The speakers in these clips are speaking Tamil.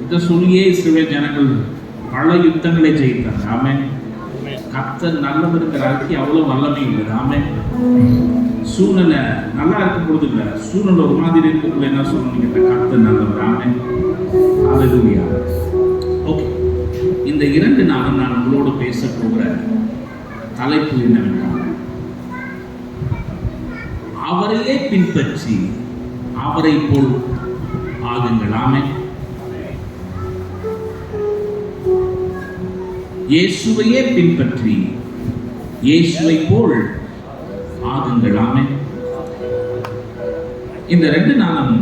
இதை சொல்லியே இஸ்ரவேல் ஜனங்கள் பல யுத்தங்களை ஜெயித்தாங்க. ஆமென். கர்த்தர் நல்லவருக்கு அறிக்கை அவ்வளவு வல்லமை இல்லை. ஆமென். சூழ்நிலை நல்லா இருக்கும் பொழுது இல்லை, சூழ்நிலை ஒரு மாதிரி இருக்கும்போது என்ன சொல்லணும், கர்த்தர் நல்லவர். ஆமென். ஹல்லேலூயா. ஓகே, இந்த 2 நாளும் நான் உங்களோடு பேச போகிற தலைப்பு என்னவென்றால், அவரையே பின்பற்றி அவரை போல் ஆகுங்கள். ஆமென். இயேசுவையே பின்பற்றி இயேசுவை போல் ஆகுங்கள். ஆமென். இந்த 2 நாளும்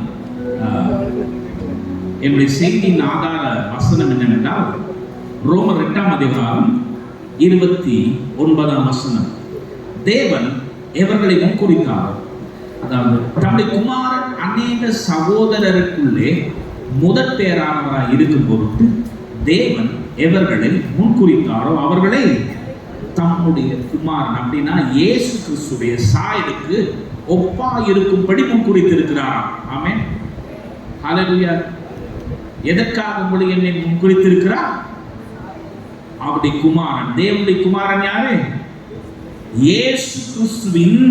என்னுடைய செய்தியின் ஆதார வசனம் என்னவென்றால், ரோமர் 8ஆம் அதிகாரம் 29ஆம் வசனம். தேவன் எவர்களை முன்குறித்தாரோ, அதாவது தம்முடைய குமாரன் அநேக சகோதரருக்குள்ளே முதற் பேரானவராய் இருக்கும் பொருட்டு தேவன் எவர்களை முன்குறித்தாரோ அவர்களை தம்முடைய குமாரன், அப்படின்னா இயேசு கிறிஸ்துடைய சாயலுக்கு ஒப்பா இருக்கும்படி முன்குறித்திருக்கிறார். ஆமென். ஹல்லேலூயா. எதற்காக உங்களை என்னை முன்குறித்திருக்கிறார்? அவருடைய குமாரன், தேவனுடைய குமாரன் யாரு? இயேசு கிறிஸ்துவின்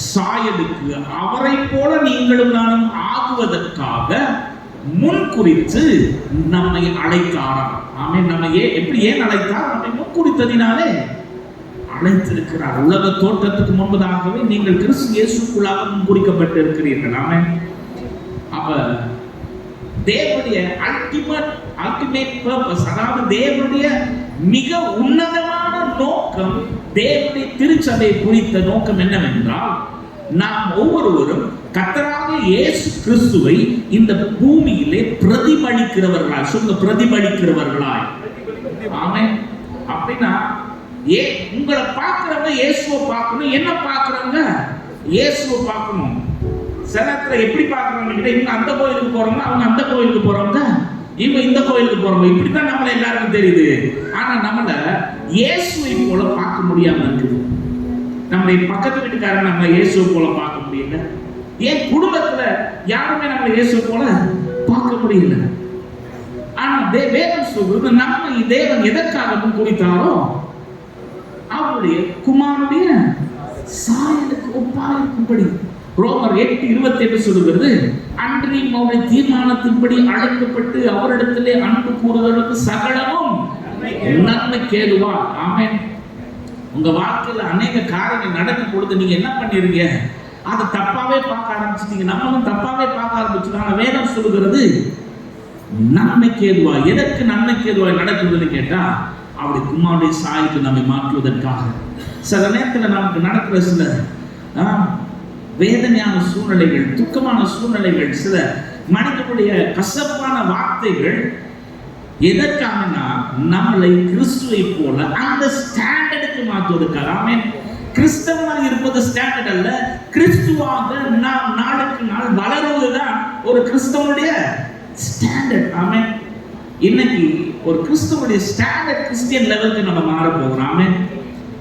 சாயலுக்கு அவரை போல நீங்களும் நானும் ஆகுவதற்காக முன்குறித்து நம்மை அழைத்தாராம். ஆமென். நம்ம ஏன் அழைத்தார்? நம்மை முன்குறித்ததினாலே அழைத்திருக்கிறார். உலக தோற்றத்துக்கு முன்பதாகவே நீங்கள் கிறிஸ்து இயேசுக்குள்ளாக முன்குறிக்கப்பட்டு இருக்கிறீர்கள். ஆமென். அப்ப தேவனுடைய அல்டிமேட் பர்பஸ், அதாவது தேவனுடைய மிக உன்னதமான நோக்கம், தேவனுடைய திருச்சபை குறித்த நோக்கம் என்னவென்றால், நாம் ஒவ்வொருவரும் கர்த்தராகிய இயேசு கிறிஸ்துவை இந்த பூமியிலே பிரதிபலிக்கிறவர்களாய், சொல்லுங்க, பிரதிபலிக்கிறவர்களாய். ஆமென். அப்படின்னா உங்களை பார்க்கிறவங்க இயேசுவை பார்க்கணும். என்ன பார்க்கிறவங்க? இயேசுவை பார்க்கணும். சிலத்துல எப்படி பார்க்கறவங்க கிட்ட, இவங்க அந்த கோயிலுக்கு போறவங்க, அவங்க அந்த கோயிலுக்கு போறவங்க, இவங்க இந்த கோயிலுக்கு போறவங்க, இப்படித்தான் நம்மள எல்லாருக்கும் தெரியுது. ஆனா நம்மள இயேசுவை போல பார்க்க முடியாம இருக்குது. நம்முடைய பக்கத்து வீட்டுக்காரங்க நம்ம இயேசுவை போல பார்க்க முடியல. ஏன் குடும்பத்துல யாருமே நம்ம இயேசுவை போல பார்க்க முடியல. ஆனா வேதம் சொல்றது, நம்ம தேவன் எதற்காக முன்குறித்தாரோ அவருடைய குமாரனுடைய சாயலுக்கு ஒப்பா இருக்கும்படி. ரோமர் 8:28 சொல்லுகிறது, அன்றையும் அவருடைய தீர்மானத்தின்படி அழைக்கப்பட்டு அவரிடத்திலே அன்பு கூறுவதற்கு சகலமும் நன்மைக்கு ஏதுவா. ஆமென். உங்க வாழ்க்கையில அநேக காரியங்கள் நடக்கும் பொழுது நீங்க என்ன பண்ணிருங்க, அதை தப்பாவே பார்க்க ஆரம்பிச்சிட்டீங்க. நம்மளும் தப்பாவே பார்க்க ஆரம்பிச்சுட்டாங்க. வேதம் சொல்லுகிறது நன்மைக்கு ஏதுவா. எதற்கு நன்மைக்கு ஏதுவா நடக்குதுன்னு கேட்டா, அவருடைய குமாரனுடைய சாயலுக்கு நம்மை மாற்றுவதற்காக. சில நேரத்தில் நமக்கு நடக்கிற சில வேதனையான சூழ்நிலைகள், துக்கமான சூழ்நிலைகள், சில மனிதனுடைய கசப்பான வார்த்தைகள் எதற்காகனா நம்மளை கிறிஸ்துவை போல அந்த ஸ்டாண்டர்டுக்கு மாற்றுவதற்காக. ஆமென். கிறிஸ்தவனாக இருப்பது ஸ்டாண்டர்ட் அல்ல, கிறிஸ்துவாக நாம் நாளுக்கு நாள் வளருவதுதான் ஒரு கிறிஸ்தவனுடைய ஸ்டாண்டர்ட். ஆமென். இன்னைக்கு ஒரு கிறிஸ்தவனுடைய ஸ்டாண்டர்ட் கிறிஸ்டியன் லெவலுக்கு நம்ம மாற போகிறோம். ஆமென்.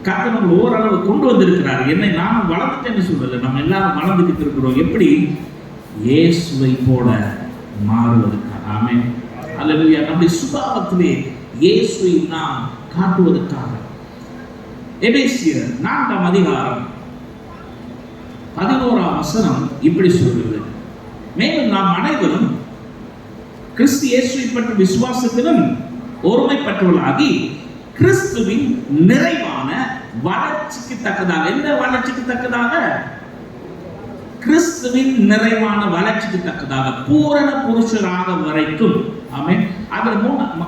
கர்த்தர் நம்ம ஓரளவு கொண்டு வந்திருக்கிறார். என்னை நானும் வளர்ந்துட்டேன்னு சொல்லல, நம்ம எல்லாரும் வளர்ந்துக்கிட்டு இருக்கிறோம். எப்படி? இயேசுவை போல மாறுவதற்காக. ஆமென். அல்லேலூயா. நம்முடைய சுபாவத்திலே இயேசுவை நாம் காட்டுவதற்காக. எபேசியர் 4ஆம் அதிகாரம் 11ஆம் வசனம் இப்படி சொல்கிறது, மேலும் நாம் அனைவரும் கிறிஸ்து இயேசுவை பற்றி விசுவாசத்திலும் ஒருமைப்பட்டவர்களாகி கிறிஸ்துவின் நிறைவான வளர்ச்சிக்கு தக்கதாக. எந்த வளர்ச்சிக்கு தக்கதாக? கிறிஸ்துவின் நிறைவான வளர்ச்சிக்கு தக்கதாக, பூரண புருஷராக வரைக்கும். ஆமென். அதுல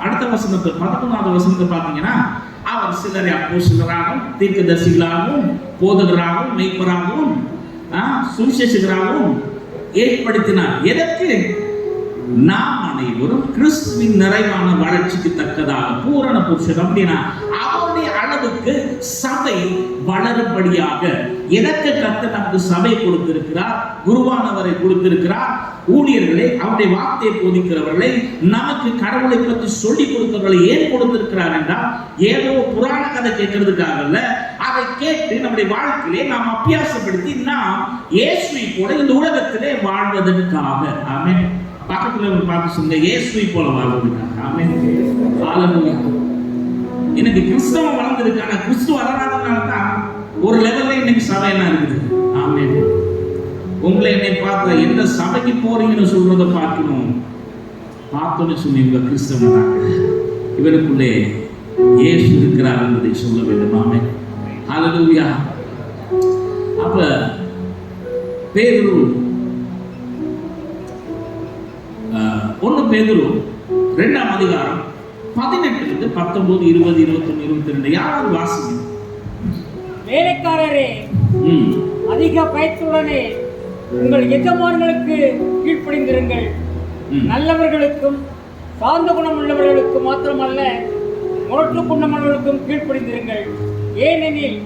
அடுத்த வசனத்தை 13வது வசனத்தை பார்த்தீங்கன்னா, அவர் சிலரை அப்போஸ்தலராகவும் தீர்க்கதரிசிகளாகவும் போதகராகவும் மெய்ப்பராகவும் சுவிசேஷகராகவும் ஏற்படுத்தினார். எதற்கு? நாம் அனைவரும் கிறிஸ்துவின் நிறைவான வளர்ச்சிக்கு தக்கதாக, பூரண புருஷன். அப்படின்னா அவருடைய அளவுக்கு சபை வளரும்படியாக. எதற்கு கர்த்தர் நமக்கு சபை கொடுத்திருக்கிறார்? குருவானவரை கொடுத்திருக்கிறார், ஊழியர்களை, அவருடைய வார்த்தையை போதிக்கிறவர்களை, நமக்கு கடவுளை பற்றி சொல்லிக் கொடுத்தவர்களை ஏன் கொடுத்திருக்கிறார் என்றால், ஏதோ புராண கதை கேட்கறதுக்காக அல்ல, அதை கேட்டு நம்முடைய வாழ்க்கையிலே நாம் அபியாசப்படுத்தி நாம் இயேசுவை போல இந்த உலகத்திலே வாழ்வதற்காக. ஆமென். பக்கத்துல பார்த்து சொல்லுங்க, இயேசுவை போல வாழ்வதற்காக. ஆமென். ஹalleluya. எனக்கு கிறிஸ்தவம் வளர்ந்திருக்கு, ஆனா கிறிஸ்து வளராதனால தான் ஒரு லெவல்ல இன்னைக்கு சபையெல்லாம் இருக்குது. ஆமென். உங்களை என்னை பார்த்த எந்த சபைக்கு போறீங்கன்னு சொல்றதை பார்க்கணும். பார்த்தோன்னு சொன்னீங்க கிறிஸ்தவன் இவனுக்குள்ளே இயேசு இருக்கிறார் என்பதை சொல்ல வேண்டும். ஆமென். ஹalleluya. அப்ப பேதுரு 1 பேதுரு 2ஆம் அதிகாரம் 18 19 20 21 22 யாராவது வாசிங்க. வேலைக்காரரே, அதிக பயத்துடனே உங்கள் எஜமான்களுக்கு கீழ்ப்படிந்திருங்கள். நல்லவர்களுக்கும் சார்ந்த குணம் உள்ளவர்களுக்கும் மாத்திரமல்ல, முரட்டு குணமுள்ளவர்களுக்கும் கீழ்ப்படிந்திருங்கள். ஏனெனில்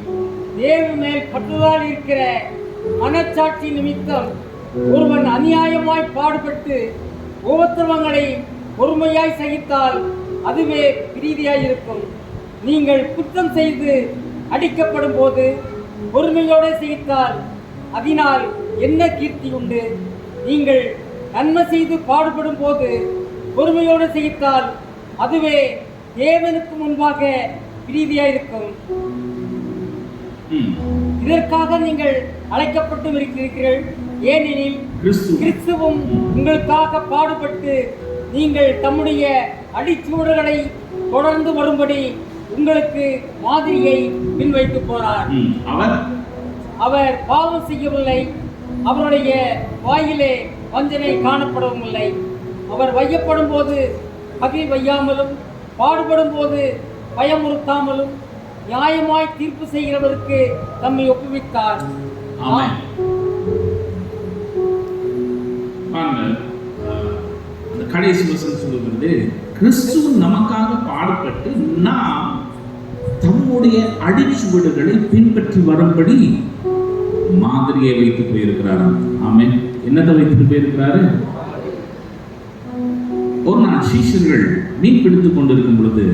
தேவ மேல் பற்றுதல் இருக்கிற மனச்சாட்சி நிமித்தம் ஒருவன் அநியாயமாய் பாடுபட்டு உபத்திரவங்களை பொறுமையாய் சகித்தால் அதுவே பிரீதியாய் இருக்கும். நீங்கள் குற்றம் செய்து அடிக்கப்படும் போது பொறுமையோடு சகித்தால் அதனால் என்ன கீர்த்தி உண்டு? நீங்கள் நன்மை செய்து பாடுபடும் போது பொறுமையோடு சகித்தால் அதுவே தேவனுக்கு முன்பாக பிரீதியாய் இருக்கும். இதற்காக நீங்கள் அழைக்கப்பட்டு இருக்கிறீர்கள். ஏனெனில் கிறிஸ்துவும் உங்களுக்காக பாடுபட்டு நீங்கள் தம்முடைய அடிச்சுவடுகளை தொடர்ந்து வரும்படி உங்களுக்கு மாதிரியை முன்வைத்து போனார். அவர் பாவம் செய்யவில்லை, அவருடைய வாயிலே வஞ்சனை காணப்படவும் இல்லை. அவர் வையப்படும் போது பகை வையாமலும் பாடுபடும் போது பயமுறுத்தாமலும் நியாயமாய் தீர்ப்பு செய்கிறவருக்கு தம்மை ஒப்புவித்தார். கடைசி வசனம் சொல்லுகிறது, கிறிஸ்து நமக்காக பாடுபட்டு நாம் தம்முடைய அடிச்சுவடுகளை பின்பற்றி வரும்படி மாதிரியை வைத்து போயிருக்கிறார். ஆமென். என்னத்தை வைத்துட்டு போயிருக்கிறாரு? ஒரு நாள் சீஷர்கள் மீன் பிடித்துக் கொண்டிருக்கும் பொழுது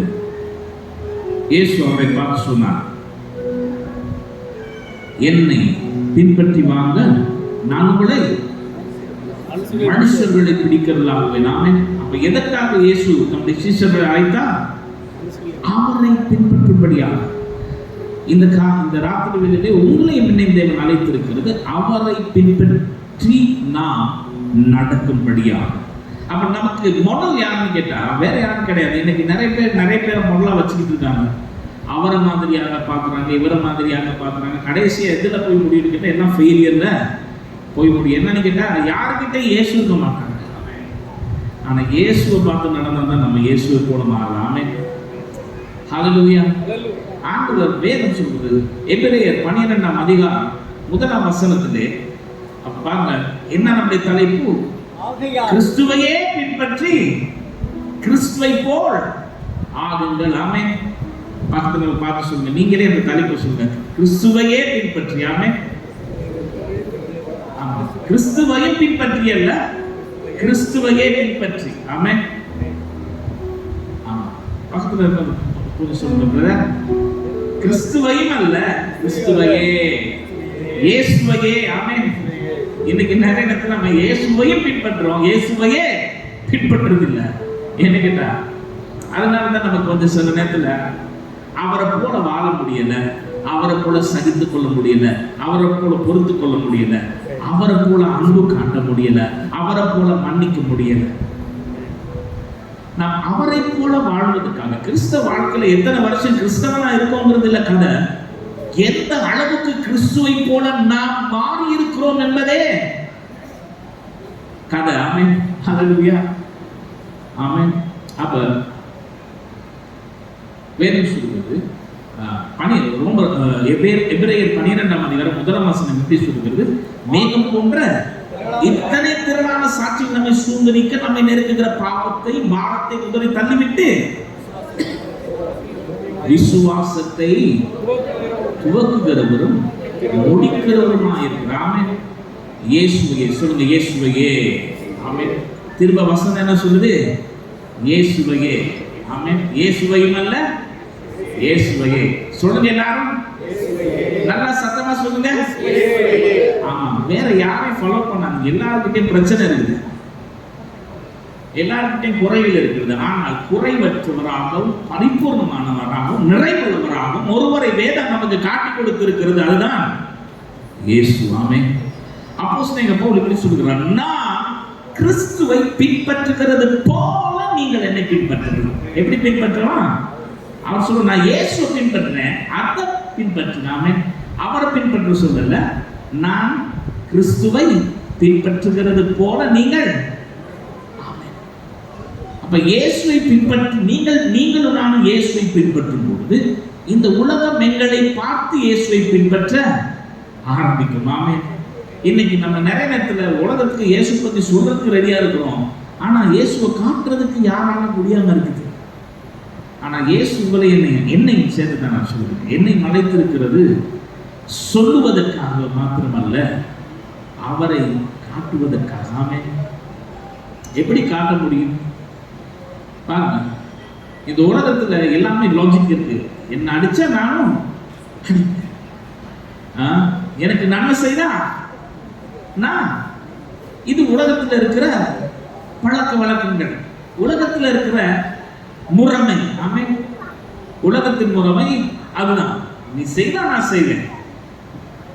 இயேசு அவரை பார்த்து சொன்னார், என்னை பின்பற்றி வாங்க, நான் உங்களை மனுஷர்களை பிடிக்கிறதாகவே. நாமே அப்ப எதற்காக இயேசு நம்முடைய சீஷர்களை அழைத்தார்? அவரை பின்பற்றும்படியாக. இந்த ராத்திரி வேளையிலே உங்களை என்னையும் தேவன் அழைத்திருக்கிறது அவரை பின்பற்றி நாம் நடக்கும்படியாக. அப்ப நமக்கு மாடல் யாருன்னு கேட்டா வேற யாரும் கிடையாது. இன்னைக்கு நிறைய பேர் மாடலா வச்சுக்கிட்டு இருக்காங்க. அவரை மாதிரியாக பாக்குறாங்க, இவரை மாதிரியாக பாக்குறாங்க. கடைசியா எதுல போய் முடியும்னு கேட்டா எல்லாம் ஃபெயிலியர்ல போய் முடியும். என்னன்னு கேட்டா யாருக்கிட்ட இயேசு இருக்க மாட்டாங்க. ஆனா இயேசுவை பார்த்து நடந்தா தான் நம்ம இயேசுவை போல மாறலாமே. ஹல்லேலூயா. ஆண்டவர் வேதம் சொல்றது எபிரேயர் 12ஆம் அதிகாரம் 1ஆம் வசனத்திலே பாருங்க, என்ன நம்முடைய தலைப்பு? கிறிஸ்துவையே பின்பற்றி கிறிஸ்துவை போல் ஆகுங்கள். ஆமென். பக்கத்துல பார்த்து சொல்லுங்க, நீங்களே அந்த தலைப்பு சொல்லுங்க, கிறிஸ்துவையே பின்பற்றி. ஆமென். கிறிஸ்துவையும் பின்பற்றி அல்ல, கிறிஸ்துவையே பின்பற்றி. ஆமென். பக்கத்துல கொஞ்சம் சொல்லுங்க, கிறிஸ்துவையும் அல்ல, கிறிஸ்துவையே, இயேசுவையே. ஆமென். இன்னைக்கு நிறைய இடத்துல நம்ம இயேசுவையும் பின்பற்றுறோம், இயேசுவையே பின்பற்றுறது இல்லை. என்ன கேட்டா அதனாலதான் நமக்கு வந்து சில நேரத்துல அவரை போல வாழ முடியல, அவரை போல சகித்து கொள்ள முடியல, அவரை போல பொறுத்து கொள்ள முடியல, அவரை போல அன்பு காட்ட முடியல, அவரை போல மன்னிக்க முடியல. நாம் அவரை போல வாழ்வதற்காக கிறிஸ்தவ வாழ்க்கையில எத்தனை வருஷம் கிறிஸ்தவனா இருக்கோங்கிறது இல்ல கதை, எந்த அளவுக்கு கிறிஸ்துவை போல நாம் மாறி இருக்கிறோம் என்பதே கதை. ஆமென். ஹல்லேலூயா. ஆமென். அப்ப வேதம் சொல்கிறது எபிரேயர் 12ஆம் அதிகாரம் 1ஆம் வசனம் எப்படி சொல்கிறது? மேகம் போன்ற இத்தனை திரளான சாட்சிகள் நம்மை சூழ்ந்து நிற்க நம்மை நெருக்குகிற பாவத்தை பாரத்தை உதறி தள்ளிவிட்டு விசுவாசத்தை துவக்குகிறவரும் முடிக்கிறவருமாய் இருக்கிறார். இயேசுவையே சொல்லுங்க, இயேசுவையே. ஆமென். திரும்ப வசனம் என்ன சொல்லுது? இயேசுவையே. ஆமென். இயேசுவையும் அல்ல, இயேசுவையே. சொல்லுங்க எல்லாரும், நல்லா சத்தமா சொல்லுங்க. ஆமா, வேற யாரையும் ஃபாலோ பண்ணாங்க. எல்லாருக்கிட்டையும் பிரச்சனை இருக்குது. எல்லாருக்கிட்டையும் குறைகள் இருக்கிறது. ஆனால் குறைவற்றவராகவும் பரிபூர்ணமானவராகவும் நிறைவுள்ளவராகவும் ஒருவரை வேதம் நமக்கு காட்டிக் கொடுத்திருக்கிறது. அதுதான் இயேசு. ஆமென். அப்போஸ்தலன் பவுல் இப்படி சொல்கிறார், நான் கிறிஸ்துவை பின்பற்றுகிறது போல நீங்கள் என்னை பின்பற்றுங்கள். எப்படி பின்பற்றலாம்? அவர் சொல்ற, நான் இயேசுவை பின்பற்றினேன், அதை பின்பற்றினாமே. அவரை பின்பற்ற சொல்லல, நான் கிறிஸ்துவை பின்பற்றுகிறது போல நீங்கள். அப்ப இயேசுவை பின்பற்றி நீங்களும் நானும் இயேசுவை பின்பற்றும் பொழுது இந்த உலகம் எங்களை பார்த்து இயேசுவை பின்பற்ற ஆரம்பிக்கும். ஆமென். இன்னைக்கு நம்ம நிறைய நேரத்துல உலகத்துக்கு இயேசு பத்தி சொல்றதுக்கு ரெடியா இருக்கிறோம், ஆனா இயேசுவை காட்டுறதுக்கு யாரால முடியாம இருக்குது. ஆனா இயேசு உங்களை என்னை சேர்த்து தான் நான் சொல்றேன், என்னை மறைத்திருக்கிறது சொல்லுவதற்காக மாத்திரமல்ல, அவரை காட்டுவதற்காக. ஆமென். எப்படி காட்ட முடியும் பாருங்க, இந்த உலகத்துல எல்லாமே லாஜிக் இருக்கு. என்ன அடிச்சா நானும் எனக்கு நன்மை செய்தா நான், இது உலகத்துல இருக்கிற பழக்க வழக்கங்கள், உலகத்துல இருக்கிற முறைமை. ஆமென். உலகத்தின் முறைமை அதுதான். நீ செய்தா நான் செய்வேன்,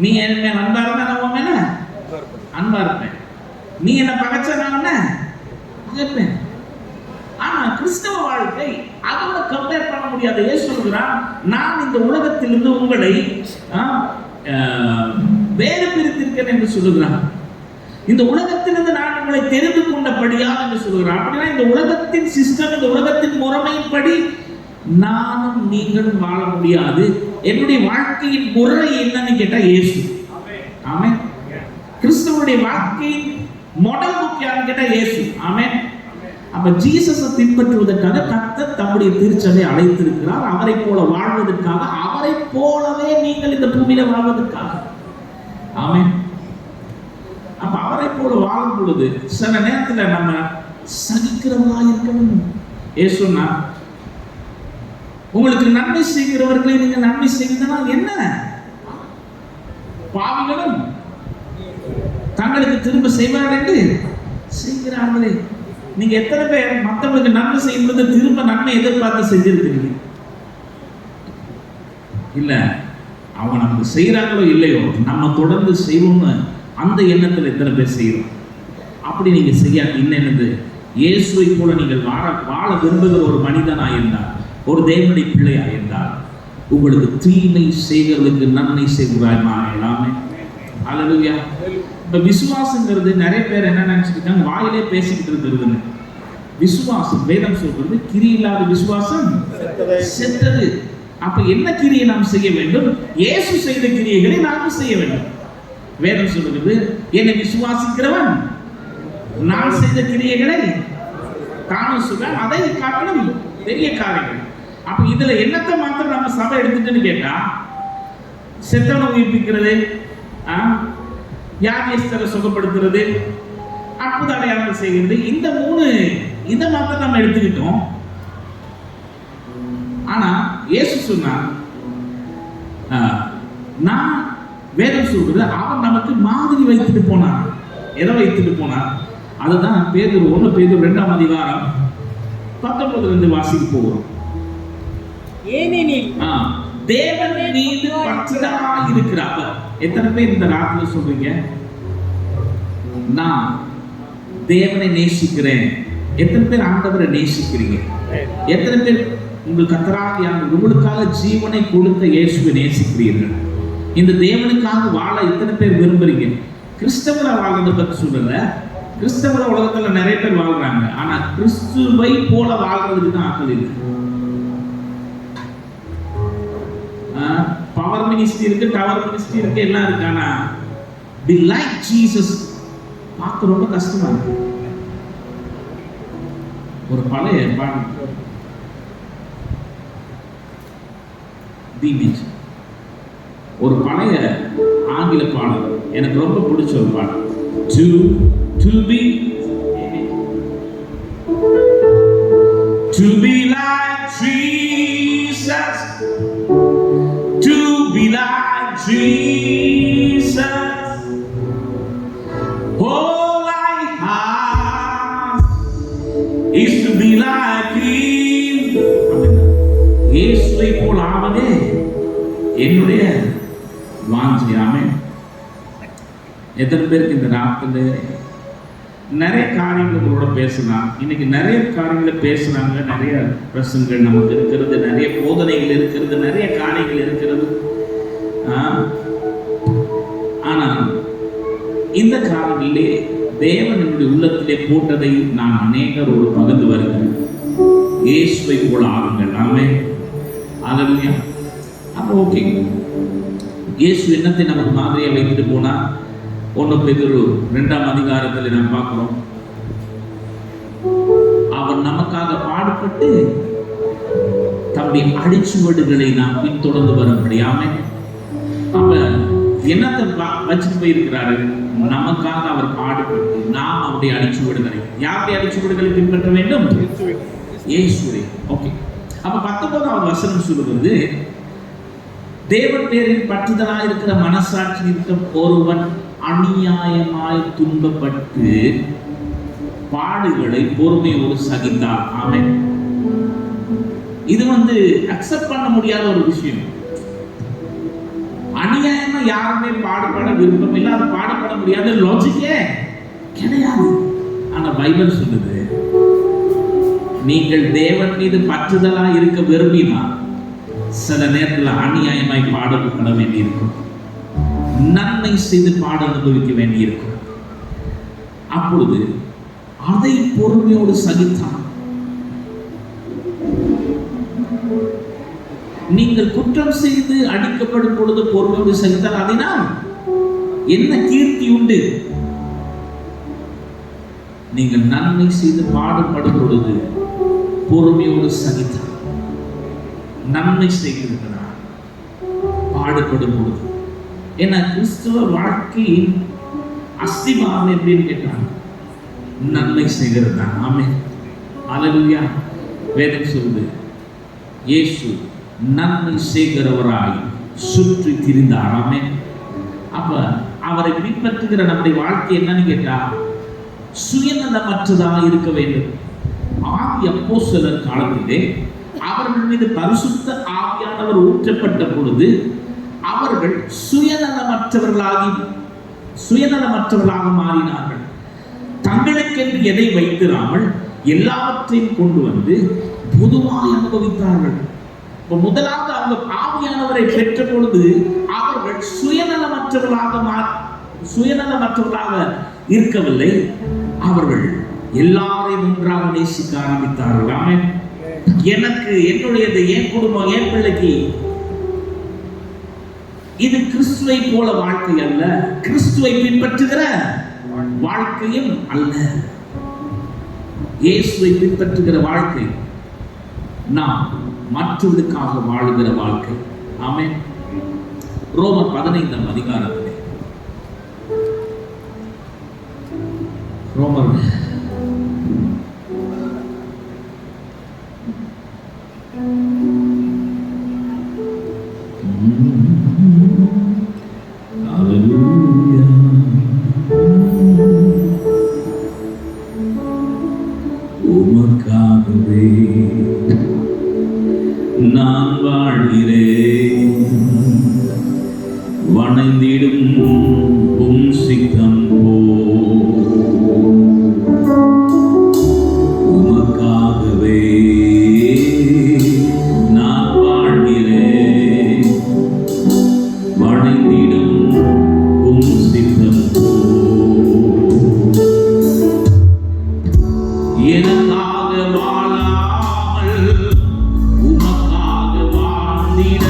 நீ என் மேல அன்பா இருந்தா நான் உன் மேல அன்பா இருப்பேன், நீ என்ன பகைச்சா நான் என்ன பகைப்பேன். ஆனா கிறிஸ்தவ வாழ்க்கை அதோட கம்பேர் பண்ண முடியாது. ஏன் சொல்கிறான், நான் இந்த உலகத்திலிருந்து உங்களை வேறு பிரித்திருக்கிறேன் என்று சொல்லுகிறான். இந்த உலகத்திலிருந்து நான் உங்களை தெரிந்து கொண்டபடியாக என்று சொல்லுகிறான். அப்படின்னா இந்த உலகத்தின் சிஸ்டம், இந்த உலகத்தின் முறைமைப்படி நானும் நீங்களும் வாழ முடியாது. என்னுடைய வாழ்க்கையின் முறை என்னன்னு கேட்டா இயேசு. ஆமென். கிறிஸ்தவனுடைய வாழ்க்கையின் மாடல் புக் யாருன்னு கேட்டா இயேசு. ஆமென். அப்ப ஜீசஸை பின்பற்றுவதற்காக கர்த்தர் தம்முடைய திருச்சபை அழைத்திருக்கிறார். அவரை போல வாழ்வதற்காக, அவரை போலவே நீங்கள் இந்த பூமியில வாழ்வதற்காக. ஆமென். அப்ப அவரை போல வாழும் பொழுது சில நேரத்துல நம்ம சகிக்கிறவங்களா இருக்கணும். ஏசுன்னா, உங்களுக்கு நன்மை செய்கிறவர்களை நீங்க நன்மை செய்வதனால் என்ன? பாவிகளும் தங்களுக்கு திரும்ப செய்வார்கள் என்று செய்கிறார்களே. நீங்க எத்தனை பேர் மற்றவங்களுக்கு நன்மை செய்யும்போது திரும்ப நன்மை எதிர்பார்த்து செஞ்சிருக்கீங்க? இல்ல, அவங்க நமக்கு செய்யறாங்களோ இல்லையோ, நம்ம தொடர்ந்து செய்வோம்னு அந்த எண்ணத்துல எத்தனை பேர் செய்யறோம்? அப்படி நீங்க செய்யாது. என்னென்னது, இயேசுவை போல நீங்கள் வாழ விரும்புகிற ஒரு மனிதனா இருந்தால், ஒரு தேவனுடைய பிள்ளையா இருந்தால், உங்களுக்கு தீமை செய்கிறதுக்கு நன்மை செய்கிறாய் எல்லாமே. அல்லேலூயா. இப்ப விசுவாசங்கிறது நிறைய பேர் என்ன நினைச்சிட்டு இருக்காங்க, வாயிலே பேசிக்கிட்டு இருக்கிறதுன்னு. விசுவாசம், வேதம் சொல்றது, கிரி இல்லாத விசுவாசம் செத்தது. அப்ப என்ன கிரியை நாம் செய்ய வேண்டும்? இயேசு செய்த கிரியைகளை நாமும் செய்ய வேண்டும். வேதம் சொல்கிறது, என்னை விசுவாசிக்கிறவன் நான் செய்த கிரியைகளை தானும் சொல்ல, அதை காட்டிலும் பெரிய காரியங்கள். அப்ப இதுல என்னத்தை மாத்திரம் நம்ம சபை எடுத்துட்டுன்னு கேட்டா, செத்தவனை உயிர்ப்பிக்கிறது, வியாதியஸ்தரை சுகப்படுத்துறது, அற்புத அடையாளங்கள் செய்கிறது, இந்த 3 இதை மாத்திரம் நம்ம எடுத்துக்கிட்டோம். ஆனா இயேசு சொன்னார், நான் வேதம் சொல்றது, அவன் நமக்கு மாதிரி வைத்துட்டு போனார். எதை வைத்துட்டு போனார்? அதுதான் பேதுரு 1 பேதுரு 2ஆம் அதிகாரம் 19 வாசிக்க போகிறோம். ஏனெனில் தேவன் மீது பற்றுதலாய் இருக்கிறார். எத்தனை பேர் இந்த ராத்திரில சொல்றீங்க, நான் தேவனை நேசிக்கிறேன்? எத்தனை பேர் ஆண்டவரை நேசிக்கிறீங்க? எத்தனை பேர் உங்கள் கர்த்தராகிய உங்களுக்காக ஜீவனை கொடுத்த இயேசுவை நேசிக்கிறீர்கள்? இந்த தேவனுக்காக வாழ எத்தனை பேர் விரும்புறீங்க? கிறிஸ்தவரை வாழ்றதை பற்றி சொல்லல. கிறிஸ்தவர உலகத்துல நிறைய பேர் வாழ்றாங்க, ஆனா கிறிஸ்துவை போல வாழ்றதுக்கு தான் ஆக்கள் இருக்கு. பவர் மினிஸ்ட்ரி இருக்கு, டவர் மினிஸ்ட்ரி இருக்கு, எல்லாம் இருக்கு. ஆனா be like Jesus பார்க்க ரொம்ப கஷ்டமா இருக்கு. ஒரு பழைய பாடல், ஒரு பழைய ஆங்கில பாடல், எனக்கு ரொம்ப பிடிச்ச ஒரு பாடல். To be like Jesus, to be like Jesus, all I have like him. இயேசுவை போல் ஆவதே என்னுடைய வாஞ்சை. ஆமென். எத்தனை பேருக்கு இந்த நாட்கள் நிறைய காரியங்கள் உங்களோட பேசலாம். இன்னைக்கு நிறைய காரியங்களை பேசுறாங்க, நிறைய பிரசங்கள் நமக்கு இருக்கிறது, நிறைய போதனைகள் இருக்கிறது, நிறைய காரியங்கள் இருக்கிறது. ஆனால் இந்த காலங்களிலே தேவன் என்னுடைய உள்ளத்திலே போட்டதை நான் அநேகரோடு பகிர்ந்து வருகிறேன். இயேசுவை போல ஆகுங்கள். ஆமென். அல்லேலூயா. அப்போ ஓகே, இயேசு என்னத்தை நமக்கு மாதிரியா வைத்துட்டு போனா 1 பேதுரு 2ஆம் அதிகாரத்தில் நாம் பார்க்கிறோம். அவர் நமக்காக பாடுபட்டு தம்முடைய அடிச்சுவடுகளை நாம் பின்தொடர்ந்து வரும்படி. ஆமென். அப்ப என்னத்தை வச்சுட்டு போயிருக்கிறாரு? நமக்காக அவர் பாடுபட்டு நாம் அவருடைய அடிச்சுவடுகளை, யாருடைய அடிச்சுவடுகளை பின்பற்ற வேண்டும்? இயேசுவே. ஓகே. அப்ப 19வது வசனம் சொல்லுகிறது, தேவன் பேரில் பற்றுதலாய் இருக்கிற மனசாட்சி இருக்க ஒருவன் அநியாயமாய் துன்பப்பட்டு பாடுகளை பொறுமையோடு சகித்தார். ஆமென். இது அக்செப்ட் பண்ண முடியாத ஒரு விஷயம். அநியாயமா யாருமே பாடுபட விருப்பம் இல்லை, அது பாடுபட முடியாத லாஜிக்கே கிடையாது. ஆனா பைபிள் சொல்லுது, நீங்கள் தேவன் மீது பற்றுதலா இருக்க விரும்பினால் சில நேரத்தில் அநியாயமாய் பாடப்பட வேண்டியிருக்கும், நன்மை செய்து பாட அனுபவிக்க வேண்டியிருக்கும். அப்பொழுது அதை பொறுமையோடு சகித்தான். நீங்கள் குற்றம் செய்து அடிக்கப்படும் பொழுது பொறுமையோடு சகித்தால் அதனால் என்ன கீர்த்தி உண்டு? நீங்கள் நன்மை செய்து பாடுபடும் பொழுது பொறுமையோடு சகித்தார். நன்மை செய்திருக்கிறார் பாடுபடும் பொழுது. ஏன்னா கிறிஸ்துவ வாழ்க்கையின் அஸ்திபாரம் எப்படின்னு கேட்டாங்க, நன்மை செய்கிறது தான். ஆமென். அல்லேலூயா. வேதம் சொல்லுது, இயேசு நன்மை செய்கிறவராய் சுற்றி திரிந்தார். ஆமென். அப்ப அவரை பின்பற்றுகிற நம்முடைய வாழ்க்கை என்னன்னு கேட்டா, சுயநலமற்றதாக இருக்க வேண்டும். ஆதி அப்போஸ்தலர் காலத்திலே அவர்கள் மீது பரிசுத்த ஆவியானவர் ஊற்றப்பட்ட பொழுது அவர்கள் சுயநலமற்றவர்களாக மாறினார்கள். தங்களுக்கென்று எதை வைத்திராமல் எல்லாவற்றையும் கொண்டு வந்து பொதுவாக அனுபவித்தார்கள். முதலாவது அவங்க ஆவியானவரை பெற்ற பொழுது அவர்கள் சுயநலமற்றவர்களாக இருக்கவில்லை, அவர்கள் எல்லாரையும் ஒன்றாக நேசிக்க ஆரம்பித்தார்கள். ஆமென். எனக்கு, என்னுடையது, என் குடும்பம், என் பிள்ளைக்கு. இது கிறிஸ்துவை போல வாழ்க்கை அல்ல, கிறிஸ்துவை பின்பற்றுகிற வாழ்க்கையும் அல்ல. இயேசுவை பின்பற்றுகிற வாழ்க்கை நாம் மற்றவர்களுக்காக வாழுகிற வாழ்க்கை. ஆமென். ரோமர் 15ஆம் அதிகாரத்திலே ரோமர் உமக்காகவே நான் வாழ்கிறேன், வணைந்திடும் உம் சித்தம் உமக்காகவே நான் வாழ்கிறேன், வணைந்திடும் உம் சித்தம் எனக்காக வாழாமல் உமக்காக வாழ்ந்திட,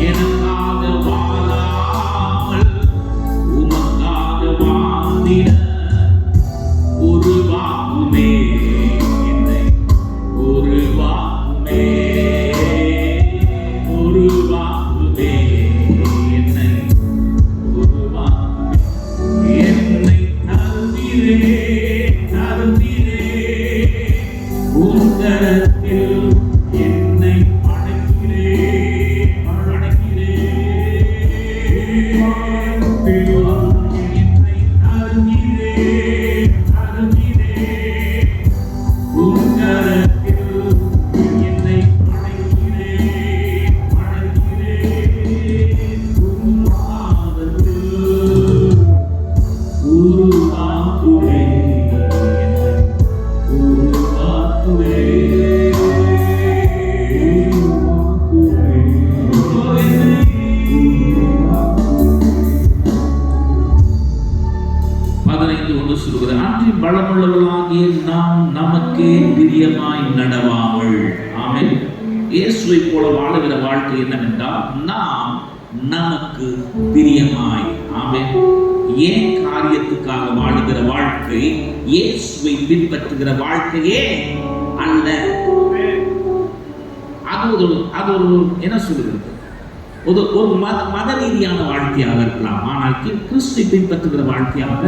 எனக்காக வாழாமல் உமக்காக வாழ்ந்திட உருவாக்குமே என்னை, உருவாக்குமே, உருவாக்குமே என்னை, உருவாக்குமே என்னை. தருகிறே உங்கரத்தில் என்னை படைக்கிறேன், என்னை தருகிறே நமக்கே பிரியமாய் நடவாமல். ஆமென். இயேசுவை போல வாழுகிற வாழ்க்கை என்னவென்றால் நாம் நமக்கு பிரியமாய். ஆமென். ஏன் காரியத்துக்காக வாழுகிற வாழ்க்கை, இயேசுவை பின்பற்றுகிற வாழ்க்கையே அல்ல. அது ஒரு என்ன சொல்லுகிறது, ஒரு மத ரீதியான வாழ்க்கையாக இருக்கலாம். ஆனால் கிறிஸ்துவை பின்பற்றுகிற வாழ்க்கையாக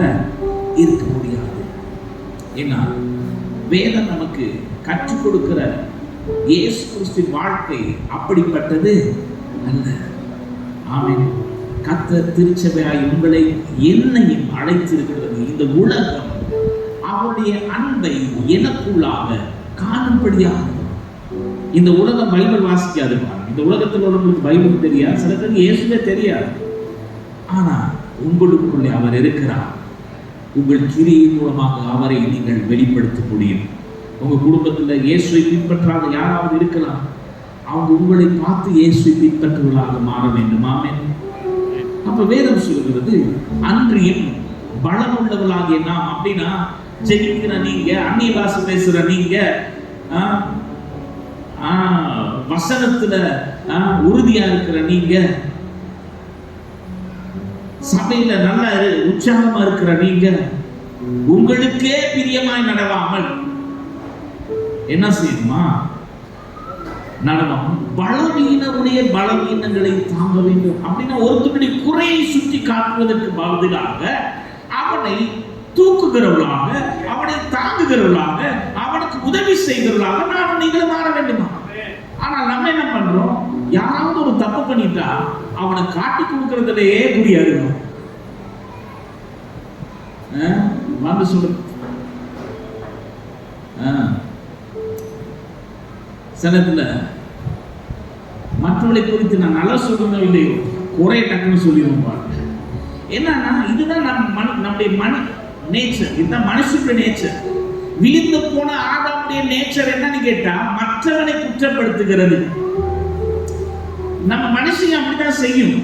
இருக்க முடியாது. ஏன்னா வேதம் நமக்கு கற்றுக் கொடுக்கிற இயேசு கிறிஸ்துவின் வாழ்க்கை அப்படிப்பட்டது அல்ல. ஆமென். கர்த்தர் திருச்சபையாய் உங்களை என்னையும் அழைத்திருக்கிறது. இந்த உலகம் அவருடைய அன்பை எனக்குள்ளாக காணும்படியாக. இந்த உலகம் பைபிள் வாசிக்காது. இந்த உலகத்தில் உள்ளவங்களுக்கு பைபிள் தெரியாது, சில பேருக்கு இயேசுவே தெரியாது. ஆனா உங்களுக்குள்ளே அவர் இருக்கிறார். உங்கள் கிரியின் மூலமாக அவரை நீங்கள் வெளிப்படுத்த முடியும். உங்க குடும்பத்தில் இயேசுவை பின்பற்றாத யாராவது இருக்கலாம். அவங்க உங்களை பார்த்து இயேசுவை பின்பற்றுவதாக மாற வேண்டும். ஆமென். அப்ப வேதம் சொல்கிறது, அன்றியும் பலம் உள்ளவர்களாகிய நாம். அப்படின்னா ஜெபிக்கிற நீங்க, அந்நிய பாஷை பேசுற நீங்க, வசனத்துல உறுதியா இருக்கிற நீங்க, சபையில நல்ல உற்சாகமா இருக்கிற நீங்க, உங்களுக்கே பிரியமாய் நடவாமல் என்ன செய்யுமா? நடவாமல் பலவீனருடைய பலவீனங்களை தாங்க வேண்டும். அப்படின்னா ஒருத்தருடைய குறையை சுற்றி காட்டுவதற்கு பதிலாக அவனை தூக்குகிறவர்களாக, அவனை தாங்குகிறவர்களாக, அவனுக்கு உதவி செய்கிறவர்களாக நான் நீங்களும் மாற வேண்டுமா? ஆனால் நம்ம என்ன பண்றோம்? யாராவது ஒரு தப்பு பண்ணிட்டா அவனை காட்டி கொடுக்கறதுலயே புரியாது. வந்து சொல்லு, சிலத்துல மற்றவர்களை குறித்து நான் நல்லா சொல்லணும் இல்லையோ குறை டக்குன்னு சொல்லிடுவோம் பாருங்க. என்னன்னா இதுதான் நம்முடைய நேச்சர், இதுதான் மனுஷனுடைய நேச்சர். விழுந்து போன ஆதாமுடைய நேச்சர் என்னன்னு கேட்டா மற்றவனை குற்றப்படுத்துகிறது. நம்ம மனுஷங்க அப்படித்தான் செய்யும்.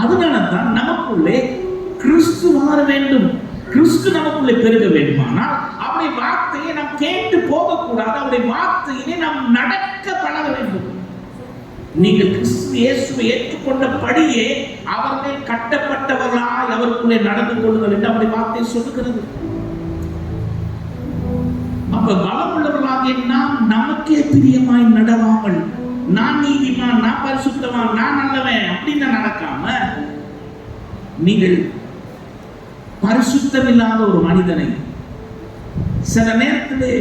அதனாலதான் நமக்குள்ளே கிறிஸ்து வளர வேண்டும். கிறிஸ்து நமக்குள்ளே பெருக வேண்டுமானால் அவருடைய வார்த்தையை நாம் கேட்டு போகக்கூடாது. அவருடைய வார்த்தையிலே நாம் நடக்க பழக வேண்டும். நீங்கள் கிறிஸ்து இயேசுவை ஏற்றுக்கொண்டபடியே அவர்கள் கட்டப்பட்டவர்களாய் அவருக்குள்ளே நடந்து கொள்ளுங்கள் என்று அவருடைய வார்த்தை சொல்லுகிறது. அப்ப பலமுள்ளவர்களாகிய நாம் நமக்கே பிரியமாய் நடவாமல், நான் நீதிமான், நான் பரிசுத்தவான், நான் நல்லவன் அப்படின்னு நடக்காம, நீங்கள் பரிசுத்தம் இல்லாத ஒரு மனிதனை, சில நேரத்திலே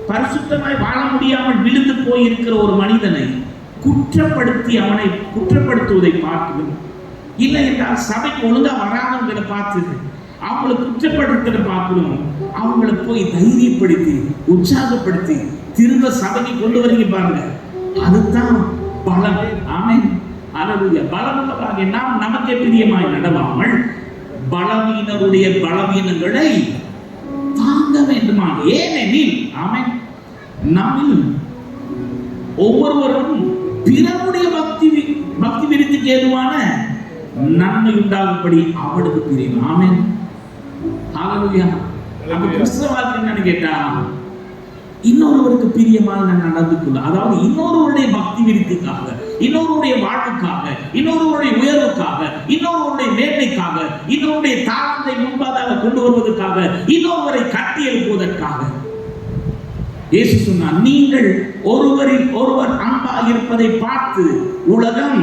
பரிசுத்தமாய் வாழ முடியாமல் விழுந்து போயிருக்கிற ஒரு மனிதனை குற்றப்படுத்தி அவனை குற்றப்படுத்துவதை பார்க்கணும். இல்லை என்றால் சபைக்கு ஒழுங்கா வராதவங்களை பார்த்து அவங்களை குற்றப்படுத்த பார்க்கணும். அவங்களை போய் தைரியப்படுத்தி உற்சாகப்படுத்தி திரும்ப சபைக்கு கொண்டு வரீங்க பாருங்க, அதுதான் பலம். ஆமென். அல்லேலூயா. பலமுள்ளவராகிய நாம் நமக்கே பிரியமாய் நடவாமல் பலவீனருடைய பலவீனங்களை தாங்க வேண்டுமா? ஏனெனில் ஆமென், நம்மில் ஒவ்வொருவரும் பிறருடைய பக்தி விருத்திக்கு ஏதுவான நன்மை உண்டாகும்படி அவனுக்கு பிரியும். ஆமென். ஹalleluya. அப்ப கிறிஸ்தவ வாழ்க்கை என்னன்னு கேட்டா இன்னொருவருக்கு பிரியமாக நான் நடந்து கொள்ள, அதாவது இன்னொருவருடைய பக்தி விருத்திக்காக, இன்னொருவருடைய வாழ்வுக்காக, இன்னொருவருடைய உயர்வுக்காக, இன்னொருவருடைய மேன்மைக்காக, இன்னொருடைய தாளத்தை முன்பாதாக கொண்டு வருவதற்காக, இன்னொருவரை கட்டி எழுப்புவதற்காக. இயேசு சொன்னார், நீங்கள் ஒருவரில் ஒருவர் அன்பாக இருப்பதை பார்த்து உலகம்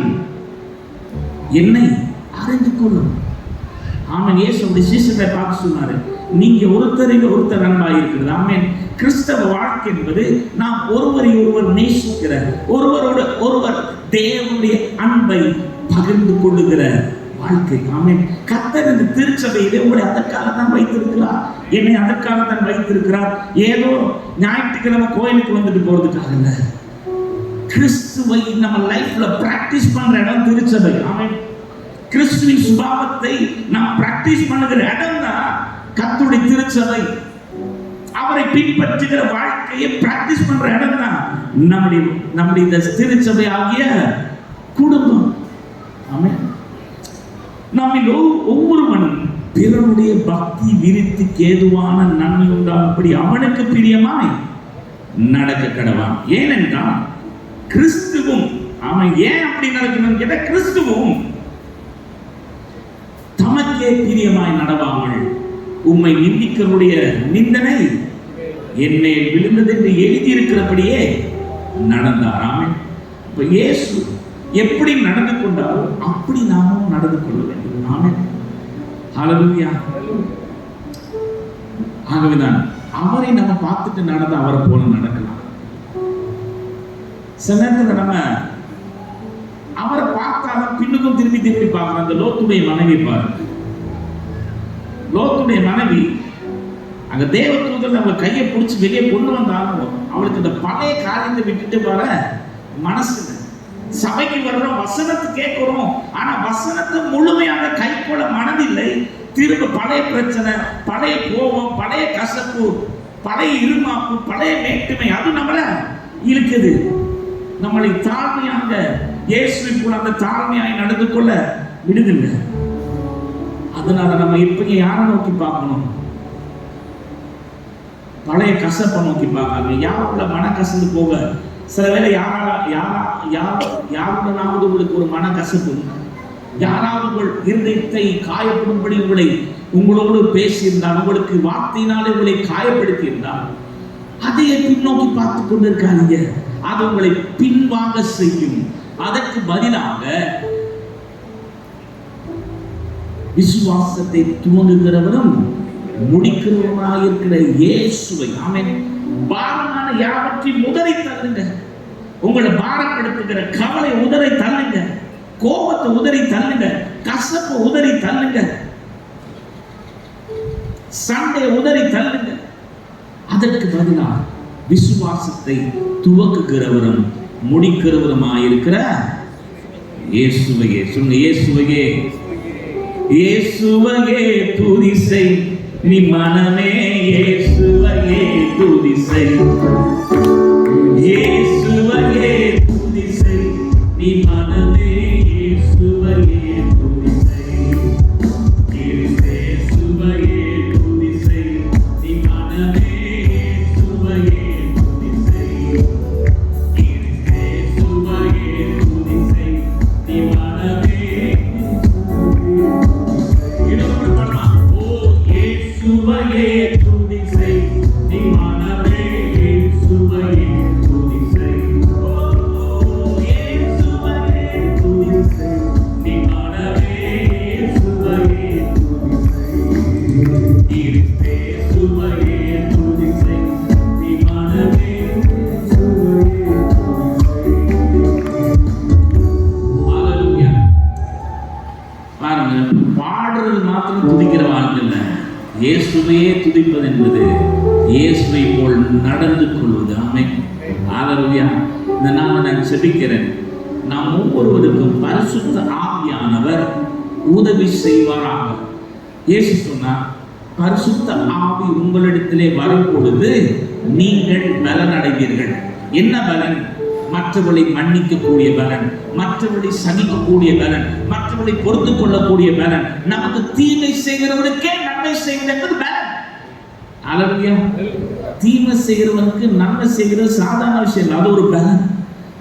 என்னை அறிந்து கொள்ளும். ஆமென். இயேசுடைய சீஷர்களை பார்த்து சொன்னாரு, நீங்க ஒருத்தரில் ஒருத்தர் அன்பாக இருக்கிறது. ஆமென். கிறிஸ்தவ வாழ்க்கை என்பது நாம் ஒருவரை ஒருவர் நேசிக்கிற, ஒருவரோடு ஒருவர் தேவனுடைய அன்பை பகிர்ந்து கொள்ளுகிற வாழ்க்கை. ஆமென். கர்த்தர் இந்த திருச்சபையிலே உங்களை அதற்காக தான் வைத்திருக்கிறார், என்னை அதற்காக தான் வைத்திருக்கிறார். ஏதோ ஞாயிற்றுக்கிழமை கோயிலுக்கு வந்துட்டு போறதுக்காக இல்ல, கிறிஸ்துவை நம்ம லைஃப்ல பிராக்டிஸ் பண்ற இடம் திருச்சபை. ஆமென். கிறிஸ்துவின் சுபாவத்தை நாம் பிராக்டிஸ் பண்ணுகிற இடம் தான் கர்த்தருடைய திருச்சபை. அவரை பின்பற்றுகிற வாழ்க்கையை பிராக்டிஸ் பண்ற இடம் தான் நம்முடைய திருச்சபை ஆகிய குடும்பம். ஆமென். நம்மில் ஒவ்வொருவனும் பிறருடைய பக்தி விருத்திக்கு ஏதுவான நன்மை உண்டாகும்படி அவனுக்கு பிரியமாய் நடக்க கடவான். ஏனென்றால் கிறிஸ்துவும், அவன் ஏன் அப்படி நடக்கணும்னு கேட்ட, கிறிஸ்துவும் தமக்கே பிரியமாய் நடவாமல் உம்மை நிந்திக்கிறவருடைய நிந்தனை என்னை விழுந்தது என்று எழுதியிருக்கிறபடியே நடந்தார். ஆமென். இப்ப இயேசு எப்படி நடந்து கொண்டாரோ அப்படி நாமும் நடந்து கொள்ள வேண்டும். ஆமென். ஹல்லேலூயா. ஆகவேதான் அவரை நம்ம பார்த்துட்டு நடந்து அவரை போல நடக்கலாம். சில நேரத்தில் நம்ம அவரை பார்த்தாலும் பின்னுக்கும் திரும்பி திரும்பி பார்க்கணும். அந்த லோத்துடைய மனைவி பாருங்க. லோத்துடைய மனைவி அங்க தேவதூதர் அவங்க கையை பிடிச்சி வெளியே கொண்டு வந்தாலும் அவளுக்கு இந்த பழைய காரியத்தை விட்டுட்டு வர மனசு. சபைக்கு வர்றோம், வசனத்தை கேட்கிறோம், ஆனா வசனத்தை முழுமையாக கை கொள்ள மனதில்லை. திரும்ப பழைய பிரச்சனை, பழைய கோபம், பழைய கசப்பு, பழைய இருமாப்பு, பழைய வேற்றுமை, அது நம்மள இருக்குது. நம்மளை தாழ்மையாக இயேசுவை போல அந்த தாழ்மையாய் நடந்து கொள்ள விடுதில்லை. அதனால நம்ம இப்ப யாரை நோக்கி பார்க்கணும்? பழைய கசப்பை நோக்கி பார்க்காங்க. யாருக்குள்ள மன கசந்து போக சில வேளை யாருடனாவது உங்களுக்கு ஒரு மன கசப்பு, யாராவது உங்கள் இருதயத்தை காயப்படும்படி உங்களோடு பேசியிருந்தால், உங்களுக்கு வார்த்தையினாலே உங்களை காயப்படுத்தி இருந்தால், அதையே பின்னோக்கி பார்த்து கொண்டு இருக்காதீங்க. அது உங்களை பின்வாங்க செய்யும். அதற்கு பதிலாக விசுவாசத்தை துவங்குகிறவரும் முடிக்கிறவராக இருக்கிற இயேசுவை, ஆமென், பாரமான யாவற்றையும் உதறி தள்ளுங்க. உங்களை பாரப்படுத்துகிற கவலை உதறி தள்ளுங்க, கோபத்தை உதறி தள்ளுங்க, கசப்பை உதறி தள்ளுங்க, சண்டை உதறி தள்ளுங்க. அதற்கு பதிலாக விசுவாசத்தை துவக்குகிறவரும் முடிக்கிறவருமாயிருக்கிற இயேசுவையே சொல்லுங்க. இயேசுவையே, இயேசுவையே துதி செய் நீ மனமே, இயேசுவையே துதி செய், இயேசுவையே துதி செய் நீ மனமே, இயேசுவையே துதி செய், இயேசுவையே துதி செய் நீ மனமே, இயேசுவையே துதி செய், இயேசுவையே துதி செய் நீ மனமே. இயேசுவையே துதி செய் நீ மனமே, இயேசுவையே துதி செய், ஓ இயேசுவையே துதி செய் நீ மனமே, இயேசுவையே துதி செய், இயேசுவையே துதி செய் நீ மனமே, இயேசுவையே துதி செய். ஹல்லேலூயா. பாருங்க, பாடுறது மாத்திரம் துதிக்கிற வாழ்க்கை இல்லை. இயேசுவையே துதிப்பது என்பது இயேசுவை போல் நடந்து கொள்வது. ஆமென். ஹல்லேலூயா. இந்த நாம நான் செபிக்கிறேன், நாம் ஒவ்வொருவருக்கும் பரிசுத்த ஆவியானவர் உதவி செய்வாராக. இயேசு சொன்னார், பரிசுத்த ஆவி உங்களிடத்திலே வரும் பொழுது நீங்கள் பலன் அடைவீர்கள். என்ன பலன்? மற்றவர்களை மன்னிக்கக்கூடிய பலன், மற்றவர்களை சகிக்கக்கூடிய பலன், மற்றவர்களை பொறுத்து கொள்ளக்கூடிய பலன், நமக்கு தீமை செய்கிறவனுக்கே நன்மை செய்வது என்பது பலன். ஹல்லேலூயா. தீமை செய்கிறவனுக்கு நன்மை செய்கிறது சாதாரண விஷயம் இல்லை, அது ஒரு பலன்.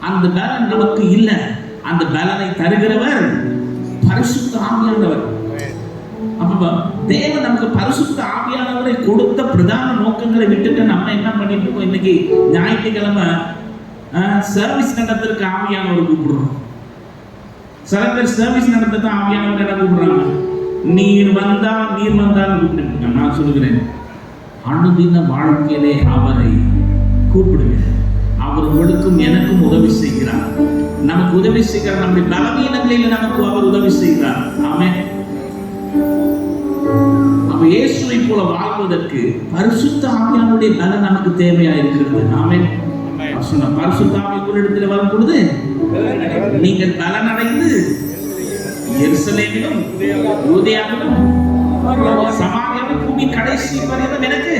அந்த பலன் நமக்கு இல்லை. அந்த பலனை தருகிறவர் பரிசுத்த ஆவியானவர். அப்ப தேவன் நமக்கு பரிசுத்த ஆவியானவரை கொடுத்த பிரதான நோக்கங்களை விட்டுட்டு நம்ம என்ன பண்ணிட்டு இருக்கோம்? இன்னைக்கு ஞாயிற்றுக்கிழமை சர்வீஸ் நடத்துறதுக்கு ஆவியானவர் கூப்பிடுறோம். சில பேர் சர்வீஸ் நடத்த ஆவியானவர் என்ன கூப்பிடுறாங்க? நீர் வந்தால் கூப்பிட்டு. நான் சொல்லுகிறேன், அனுதின வாழ்க்கையிலே அவரை கூப்பிடுங்க. அவர் உங்களுக்கும் எனக்கும் உதவி செய்கிறார். நமக்கு உதவி செய்கிறார். நம்முடைய பலவீனங்களில் நமக்கு அவர் உதவி செய்கிறார். ஆமென். அப்ப இயேசுவை போல வாழ்வதற்கு பரிசுத்த ஆவியானுடைய பலன் நமக்கு தேவையா இருக்கிறது. ஆமென். பரிசுத்த ஆவி உங்களிடத்தில் வரும் பொழுது நீங்கள் பலன் அடைந்து எருசலேமிலும் யூதேயாவிலும் சமாரியாவிலும் பூமி கடைசி பரியந்தம் எனக்கு.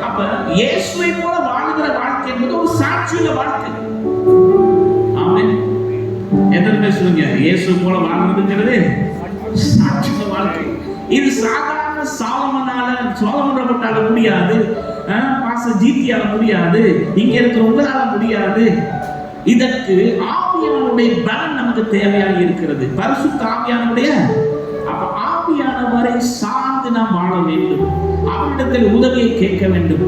அப்ப இயேசுவை போல வாழ்கிற வாழ்க்கை என்பது ஒரு சாட்சியுள்ள வாழ்க்கை. ஆமென். எத்தனை பேர் சொல்லுங்க, இயேசு போல வாழ்றதுங்கிறது சாட்சியுள்ள வாழ்க்கை. இது சாதாரண சோலமனால முடியாது. பாஸ்டர் ஜிடியால முடியாது, இங்க இருக்கிற உங்களால முடியாது. இதற்கு ஆவியானுடைய பலன் நமக்கு தேவையாக இருக்கிறது. பரிசுத்த ஆவியானுடைய, அப்ப ஆவியானவரை சார்ந்து நாம் வாழ வேண்டும், அவரிடத்தில் உதவியை கேட்க வேண்டும்.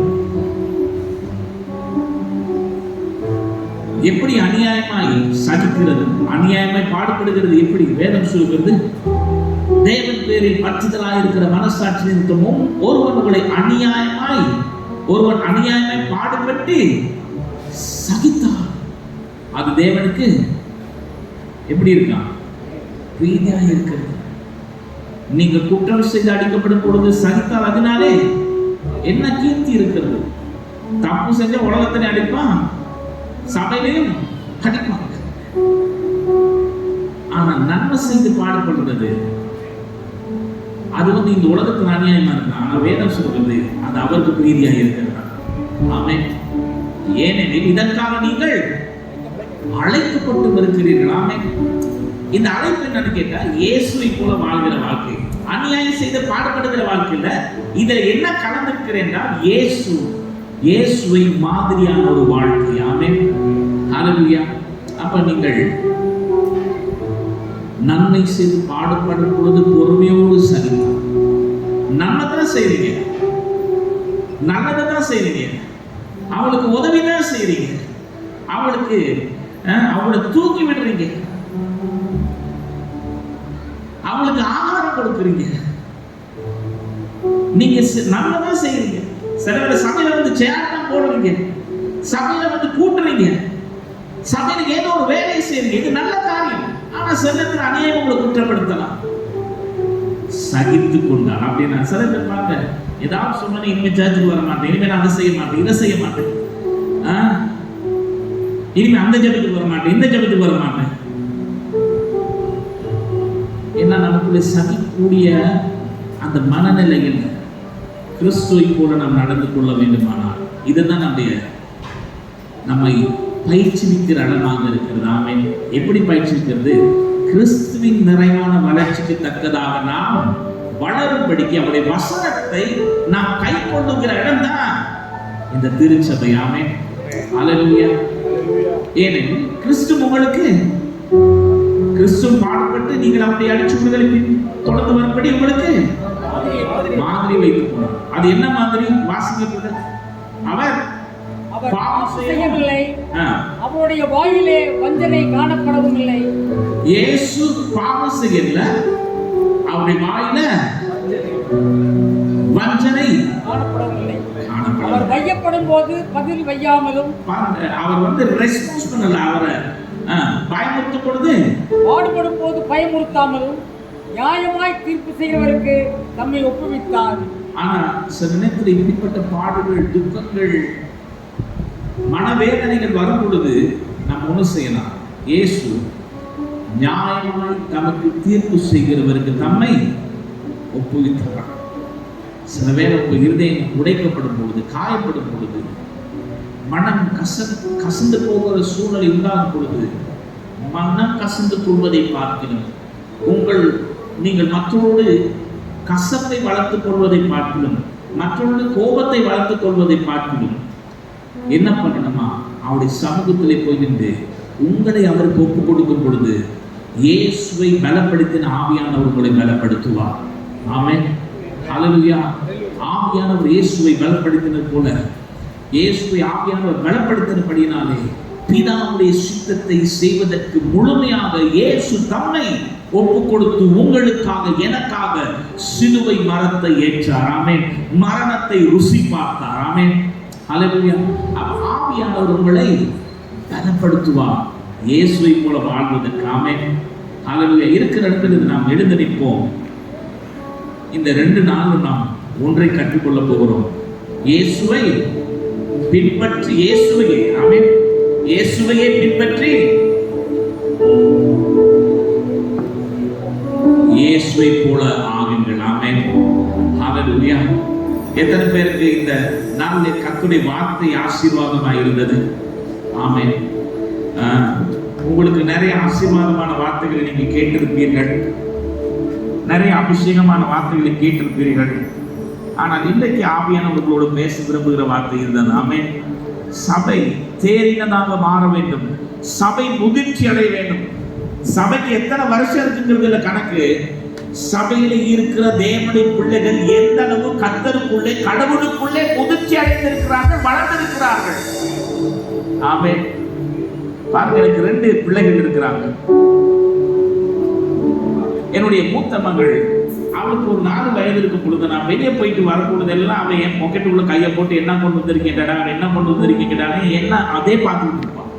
எப்படி அநியாயமாய் சகிக்கிறது, அநியாயமாய் பாடுபடுகிறது, எப்படி வேதம் சொல்கிறது, தேவன் பேரில் பற்றுதலாய் இருக்கிற மனசாட்சி நிமித்தமும் ஒருவன் அநியாயமாய் பாடுபட்டு சகித்தார். அது தேவனுக்கு எப்படி இருக்கான்? பிரீதியாக இருக்கிறது. நீங்க குற்றம் செய்து அடிக்கப்படும் பொழுது சகித்தால் அதனாலே என்ன கீர்த்தி இருக்கிறது? தப்பு செஞ்ச உலகத்திலே அடிப்பான், சபையிலையும் அடிப்பாங்க. ஆனா நன்மை செய்து பாடுபடுறது அது இந்த உலகத்துல அநியாயமா இருக்கு. ஆனா வேதம் சொல்றது அது அவருக்கு பிரீதியாக இருக்கிறதா. ஆமென். ஏனெனில் இதற்காக நீங்கள் அழைக்கப்பட்டு இருக்கிறீர்கள். ஆமென். இந்த அழைப்பு என்னன்னு கேட்டா, இயேசுவை போல வாழ்கிற வாழ்க்கை, அநியாயம் செய்து பாடுபடுகிற வாழ்க்கை இல்ல. இதுல என்ன கலந்திருக்கிறேன்னா, இயேசுவை மாதிரியான ஒரு வாழ்க்கை. ஆமென். ஹல்லேலூயா. அப்ப நீங்கள் நன்மை செய்து பாடுபடும் பொழுது பொறுமையோடு சகித்தார். நன்மைதான் செய்றீங்க, நல்லதான் செய்றீங்க, அவளுக்கு உதவிதான் செய்றீங்க, அவளை தூக்கி விடுறீங்க, அவளுக்கு ஆகாரம் கொடுக்குறீங்க, நீங்க நல்லதான் செய்றீங்க. சில பேர் சபையில வந்து சேர் தான் போடுறீங்க, சபையில வந்து கூட்டுறீங்க, சபையில ஏதோ ஒரு வேலையை செய்றீங்க, இது நல்ல காரியம். ஆனா சிலர் அநியாயம் உங்களை குற்றப்படுத்தலாம். சகித்து கொண்டார் அப்படின்னா சில பேர் பாருங்க, ஏதாவது சொன்னா இனிமே சர்ச்சுக்கு வர மாட்டேன், இனிமே நான் அதை செய்ய மாட்டேன், இதை செய்ய மாட்டேன், இனிமே அந்த ஜபத்துக்கு வர மாட்டேன், இந்த ஜபத்துக்கு வர மாட்டேன். ஏன்னா நமக்குள்ள சகிக்கூடிய அந்த மனநிலையில் கிறிஸ்துவை போல நாம் நடந்து கொள்ள வேண்டுமானால் இதுதான் நம்மை பயிற்சிக்கிற இடமாக இருக்கிறது. ஆமென். எப்படி பயிற்சிக்கிறது? கிறிஸ்துவின் நிறைவான வளர்ச்சிக்கு தக்கதாக நாம் வளரும்படிக்கு அவருடைய வசனத்தை நாம் கை கொள்ளுகிற இடம் தான் இந்த திருச்சபை. ஆமென். ஹல்லேலூயா. ஏனெனில் கிறிஸ்து பாடுபட்டு நீங்கள் அவருடைய அடிச்சுவடுகளை தொடர்ந்து வரும்படி உங்களுக்கு மாதிரி வைத்துக் கொண்டார். அது என்ன மாதிரி? வாசிக்கிறது, அவர் பாவம் செய்யவில்லை, அவருடைய வாயிலே வஞ்சனை காணப்படவும் இல்லை. இயேசு பாவம் செய்யல, அவருடைய வாயில வஞ்சனை காணப்படவில்லை. அவர் வையப்படும் போது பதில் வையாமலும், அவர் ரெஸ்பான்ஸ் பண்ணல, அவரை பயமுறுத்தும் பொழுது பாடுபடும் போது பயமுறுத்தாமலும் நியாயமாய் தீர்ப்பு செய்கிறவருக்கு நம்மை ஒப்புவித்தார். ஆனா சில நேரத்தில் இப்படிப்பட்ட பாடுகள், துக்கங்கள், மனவேதனைகள் வரும் பொழுது நாம் ஒண்ணு செய்யலாம். இயேசு நியாயமாய் நமக்கு தீர்ப்பு செய்கிறவருக்கு நம்மை ஒப்புவித்தார். சில வேளை உங்க இருதயம் உடைக்கப்படும் பொழுது, காயப்படும் பொழுது, மனம் கசந்து போகிற சூழ்நிலை உண்டாகும் பொழுது, மனம் கசந்து கொள்வதை பார்க்கிறோம். நீங்கள் மற்றோடு கசப்பை வளர்த்துக் கொள்வதை பார்க்கிறோம், மற்றோடு கோபத்தை வளர்த்துக் கொள்வதை பார்க்கிறோம். என்ன பண்ணணுமா? அவருடைய சமூகத்திலே போய் நின்று உங்களை அவருக்கு ஒப்பு கொடுக்கும் பொழுது இயேசுவை பலப்படுத்தின ஆவியானவர் உங்களை பலப்படுத்துவார். ஆமென். ஹல்லேலூயா. ஆவியானவர் இயேசுவை பலப்படுத்தினது போல இயேசுவை ஆவியானவர் பலப்படுத்தினபடியினாலே பிதாவுடைய சித்தத்தை செய்வதற்கு முழுமையாக இயேசு தம்மை ஒப்பு கொடுத்து உங்களுக்காக, எனக்காக சிலுவை மரத்தை ஏற்றார். ஆமென். மரணத்தை ருசி பார்த்தார். ஆமென். ஹல்லேலூயா. ஆவியானவர் உங்களை பலப்படுத்துவார் இயேசுவை போல வாழ்வதற்கு. ஆமென். ஹல்லேலூயா. இருக்கிற இடத்துல நாம் எழுந்து நிற்போம். இந்த 2 நாளும் நாம் ஒன்றை கற்றுக்கொள்ள போகிறோம். இயேசுவை பின்பற்றி, இயேசுவையே பின்பற்றி இயேசுவை போல ஆகுங்கள். ஆமென். ஹல்லேலூயா. எத்தனை பேருக்கு இந்த நாளில் கர்த்தருடைய வார்த்தை ஆசீர்வாதமாக இருந்தது? ஆமென். உங்களுக்கு நிறைய ஆசீர்வாதமான வார்த்தைகளை நீங்க கேட்டிருப்பீர்கள், நிறைய அபிஷேகமான வார்த்தைகளை கேட்டிருப்பீர்கள். ஆனால் இன்றைக்கு ஆவியானவர்களோடு பேச விரும்புகிற வார்த்தை இதுதான். ஆமென். சபை தேறினதாக மாற வேண்டும். சபை முதிர்ச்சி அடைய வேண்டும். சபைக்கு எத்தனை வருஷம் இருக்குங்கிறதுல கணக்கு, சபையில இருக்கிற தேவனுடைய பிள்ளைகள் எந்த அளவு கர்த்தருக்குள்ளே கடவுளுக்குள்ளே முதிர்ச்சி அடைந்திருக்கிறார்கள், வளர்ந்திருக்கிறார்கள். ஆமென். பாருங்க, எனக்கு 2 பிள்ளைகள் இருக்கிறாங்க. என்னுடைய மூத்த மகள், அவளுக்கு ஒரு 4 வயது இருக்கும் பொழுது நான் வெளியே போயிட்டு வரும்பொழுது எல்லாம் அவன் என் பாக்கெட்டுக்குள்ள கையை போட்டு என்ன கொண்டு வந்திருக்கேன்டா, என்ன கொண்டு வந்திருக்கேன்டா, என்ன அதே பார்த்துட்டு இருப்பான்.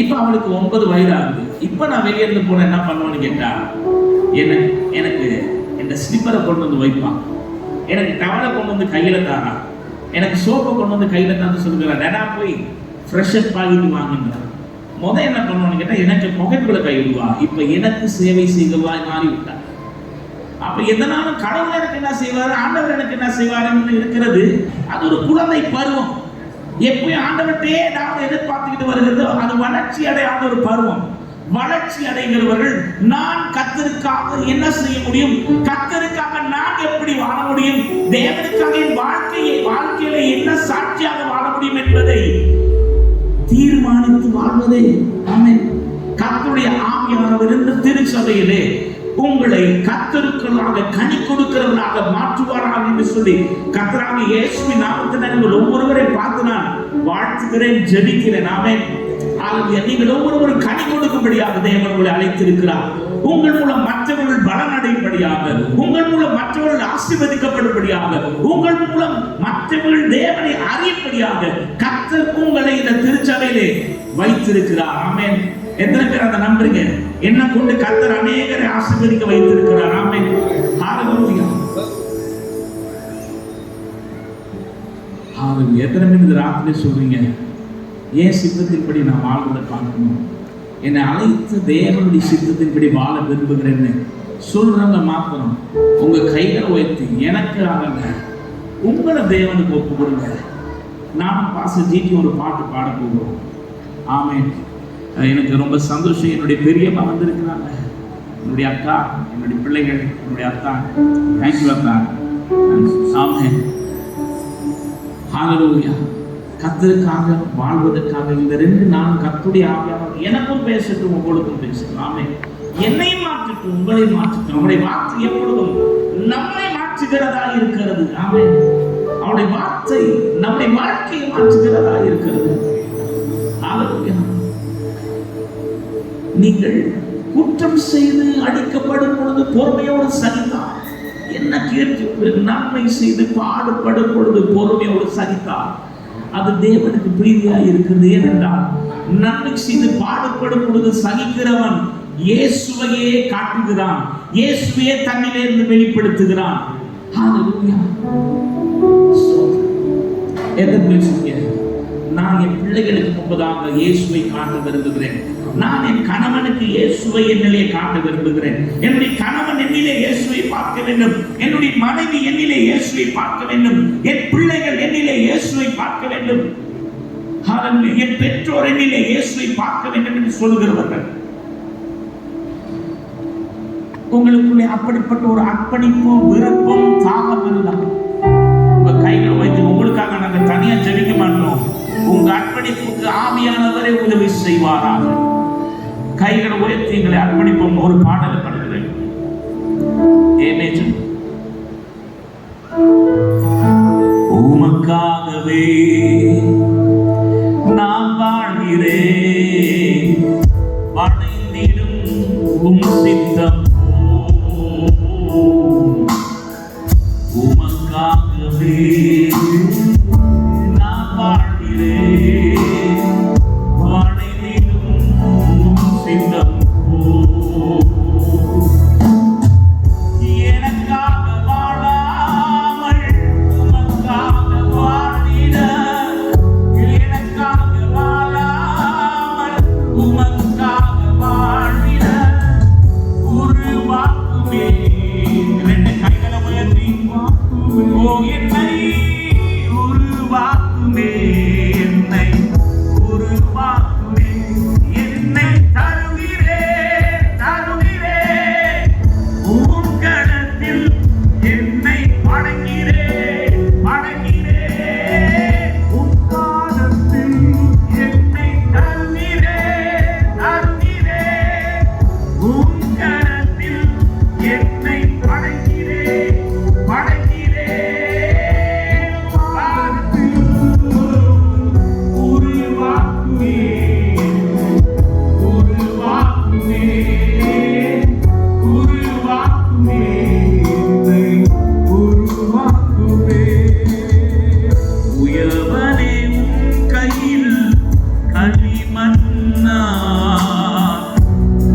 இப்ப அவளுக்கு 9 வயது ஆகுது. இப்ப நான் வெளியே இருந்து போன என்ன பண்ணுவேன்னு கேட்டா, எனக்கு இந்த ஸ்லிப்பரை கொண்டு வந்து வைப்பான், எனக்கு டவலை கொண்டு வந்து கையில தாரா, எனக்கு சோப்பை கொண்டு வந்து கையில தான் சொல்லுகிறான், டடா போய் ஃப்ரெஷ் அப் ஆகிட்டு வாங்குகிறான். முதல் என்ன பண்ணுவான்னு கேட்டா, எனக்கு பாக்கெட்டுக்குள்ள கை விடுவா. இப்ப எனக்கு சேவை செய்கிறவா மாறி விட்டான். அப்ப எதனாலும் கடவுள் எனக்கு என்ன செய்வாரு, ஆண்டவர் எனக்கு என்ன செய்வாருன்னு இருக்கிறது. அது ஒரு குழந்தை பருவம். எப்பயும் ஆண்டவர்கிட்டே ஏதாவது எதிர்பார்த்துக்கிட்டு வருகிறது. அது வளர்ச்சி அடையாத ஒரு பருவம். வளர்ச்சி அடைகிறவர்கள், நான் கர்த்தருக்காக என்ன செய்ய முடியும், கர்த்தருக்காக நான் எப்படி வாழ முடியும், தேவனுக்காக என் வாழ்க்கையில என்ன சாட்சியாக வாழ முடியும் என்பதை தீர்மானித்து வாழ்வதே. ஆமென். கர்த்தருடைய ஆவியானவர் இந்த திருச்சபையிலே உங்களை கர்த்தருக்களாக கனி கொடுக்கிறவர்களாக மாற்றுவாராக என்று சொல்லி கர்த்தராகிய இயேசுவின் நாமத்தினால் நீங்கள் ஒவ்வொருவரை பார்த்து நான் வாழ்த்துகிறேன், ஜெபிக்கிறேன். ஆமென். நீங்கள் ஒவ்வொருவரும் கனி கொடுக்கும்படியாக தேவன் உங்களை அழைத்திருக்கிறார். உங்கள் மூலம் மற்றவர்கள் பலனடையும்படியாக, உங்கள் மூலம் மற்றவர்கள் ஆசீர்வதிக்கப்படும்படியாக, உங்கள் மூலம் மற்றவர்கள் தேவனை அறியும்படியாக கர்த்தர் உங்களை இந்த திருச்சபையிலே வைத்திருக்கிறார். ஆமென். எத்தனை பேர் அதை நம்புறீங்க? என்ன கொண்டு கர்த்தர் அநேகரை ஆசீர்வதிக்க வைத்திருக்கிறார். ஆமென். ஹalleluya. ஹalleluya. எத்தனை பேர் இந்த ராத்திரி சொல்றீங்க, ஏன் சித்தத்தின்படி நான் வாழ்வதை பார்க்கணும், என்னை அழைத்த தேவனுடைய சித்தத்தின்படி வாழ விரும்புகிறேன்னு சொல்றவங்க மாத்திரம் உங்க கைகளை உயர்த்தி, எனக்கு ஆகல, உங்களை தேவனுக்கு ஒப்பு கொடுங்க. நானும் பாஸ்டர் ஜிடி ஒரு பாட்டு பாட போகிறோம். ஆமென். எனக்கு ரொம்ப சந்தோஷம். என்னுடைய பெரியம்மா வந்திருக்கிறாங்க, என்னுடைய அக்கா, என்னுடைய பிள்ளைகள், என்னுடைய அத்தா. தேங்க்யூ அத்தா. ஆமென். ஹalleluya. கர்த்தருக்காக வாழ்வதற்காக இந்த 2 நாள் கர்த்தருடைய ஆவியானவர் எனக்கும் பேசட்டும், உங்களுக்கும் பேசட்டும். ஆமென். என்னையும் மாற்றட்டும், உங்களை மாற்றட்டும். அவருடைய வார்த்தை எப்பொழுதும் நம்மை மாற்றுகிறதா இருக்கிறது. ஆமென். அவருடைய வார்த்தை நம்முடைய வாழ்க்கையை மாற்றுகிறதா இருக்கிறது. ஹalleluya. நீங்கள் குற்றம் செய்து அடிக்கப்படும் பொழுது பொறுமையோடு சகித்தார், என்ன கீர்த்தி. நன்மை செய்து பாடுபடும் பொழுது பொறுமையோடு சகித்தார், அது தேவனுக்கு பிரீதியா இருக்கிறது. ஏனென்றால் நன்மை செய்து பாடுபடும் பொழுது சகிக்கிறவன் இயேசுவையே காட்டுகிறான், இயேசுவையே தன்னிலிருந்து வெளிப்படுத்துகிறான். ஹalleluya. நான் என் பிள்ளைகளுக்கு முன்பதாக இயேசுவை காட்ட விரும்புகிறேன். நான் என் கணவனுக்கு இயேசுவை என்னிலே காட்ட விரும்புகிறேன். என்னுடைய கணவன் என்னிலே இயேசுவை பார்க்க வேண்டும், என்னுடைய மனைவி என்னிலே இயேசுவை பார்க்க வேண்டும், என் பிள்ளைகள் என்னிலே இயேசுவை பார்க்க வேண்டும், என் பெற்றோர் என்னிலே இயேசுவை பார்க்க வேண்டும் என்று சொல்கிறவர்கள். உங்களுக்குள்ளே அப்படிப்பட்ட ஒரு அர்ப்பணிப்பு, விருப்பம், தாகம் இருந்தால் உங்க கைகளை வைத்து, உங்களுக்காக நாங்கள் தனியா ஜெபிக்க மாட்டோம், உங்க அர்ப்பணிப்புக்கு ஆவியானவரை உதவி செய்வாராக. கைகளை உயர்த்தி எங்களை அர்ப்பணிப்போம். ஒரு பாடலை பாடுகிறேன். உமக்காகவே நான் வாழ்கிறேன், வணைந்திடும் உம் சித்தம். உமக்காகவே நான் வாழ்கிறேன், வணைந்திடும் உம் சித்தம். எனக்காக வாழாமல் உமக்காக வாழ்ந்திட, எனக்காக வாழாமல் உமக்காக வாழ்ந்திட உருவாக்குமே. 2 கைகளை உயர்த்தி, ஓ என்னை உருவாக்குமே, என்னை உருவாக்குமே, என்னை தருகிறேன், தருகிறேன் உம் கரத்தில் என்னை படைக்கிறேன்.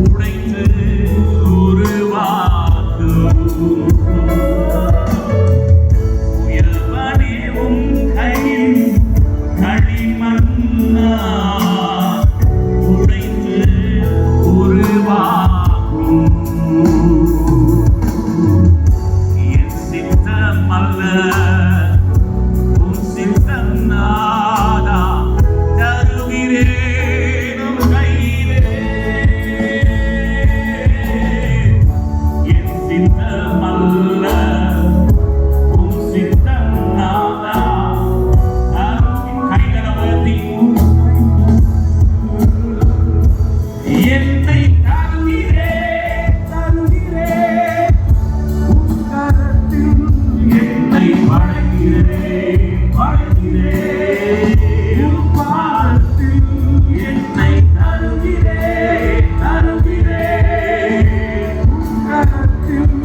உடைத்து உருவாக்கும் உயர்வனே உம் கையில் களிமண்ணா உடைத்து உருவாக்கும் என் சித்தம் அல்ல உம் சித்தம் நாதா தருகிறேன் உம் கையிலே என் சித்தம் அல்ல உம் சித்தம் நாதா கைகளை உயர்த்தி என்னை தருகிறேன் உம் கரத்தில் என்னை வணங்குகிறேன் உம் பாதத்தில் என்னை தருகிறேன் உம் கரத்தில்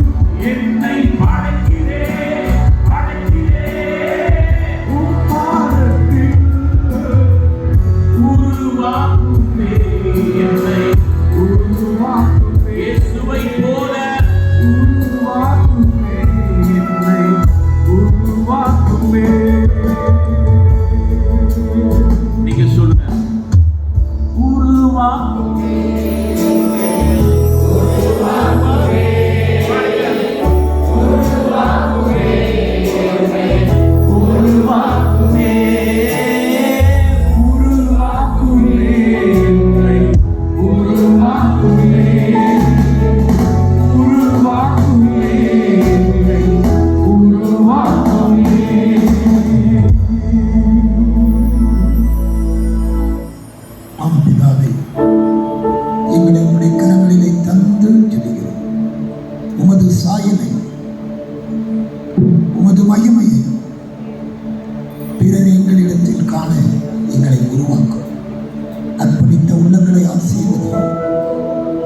என்னை வணங்குகிறேன் உம் பாதத்தில் உருவாக்குமே என்னை உருவாக்குமே இயேசுவை போல உருவாக்குமே என்னை உருவாக்குமே. நீங்க சொல்லுங்க உருவாக்குமே உருவாக்குமே உருவாக்குமே என்னை உருவாக்குமே உருவாக்குமே என்னை உருவாக்குமே. ஆம் பிதாவே, எங்களை உம்முடைய கரங்களிலே தந்து ஜெபிக்கிறோம். உமது சாயலை, உமது மகிமையை பிறர் எங்களிடத்தில் காண எங்களை உருவாக்கும். அர்ப்பணித்த உள்ளங்களை ஆசீர்வதியும்.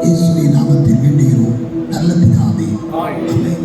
இயேசுவின் நாமத்தில் வேண்டுகிறோம் நல்ல பிதாவே. ஆமென்.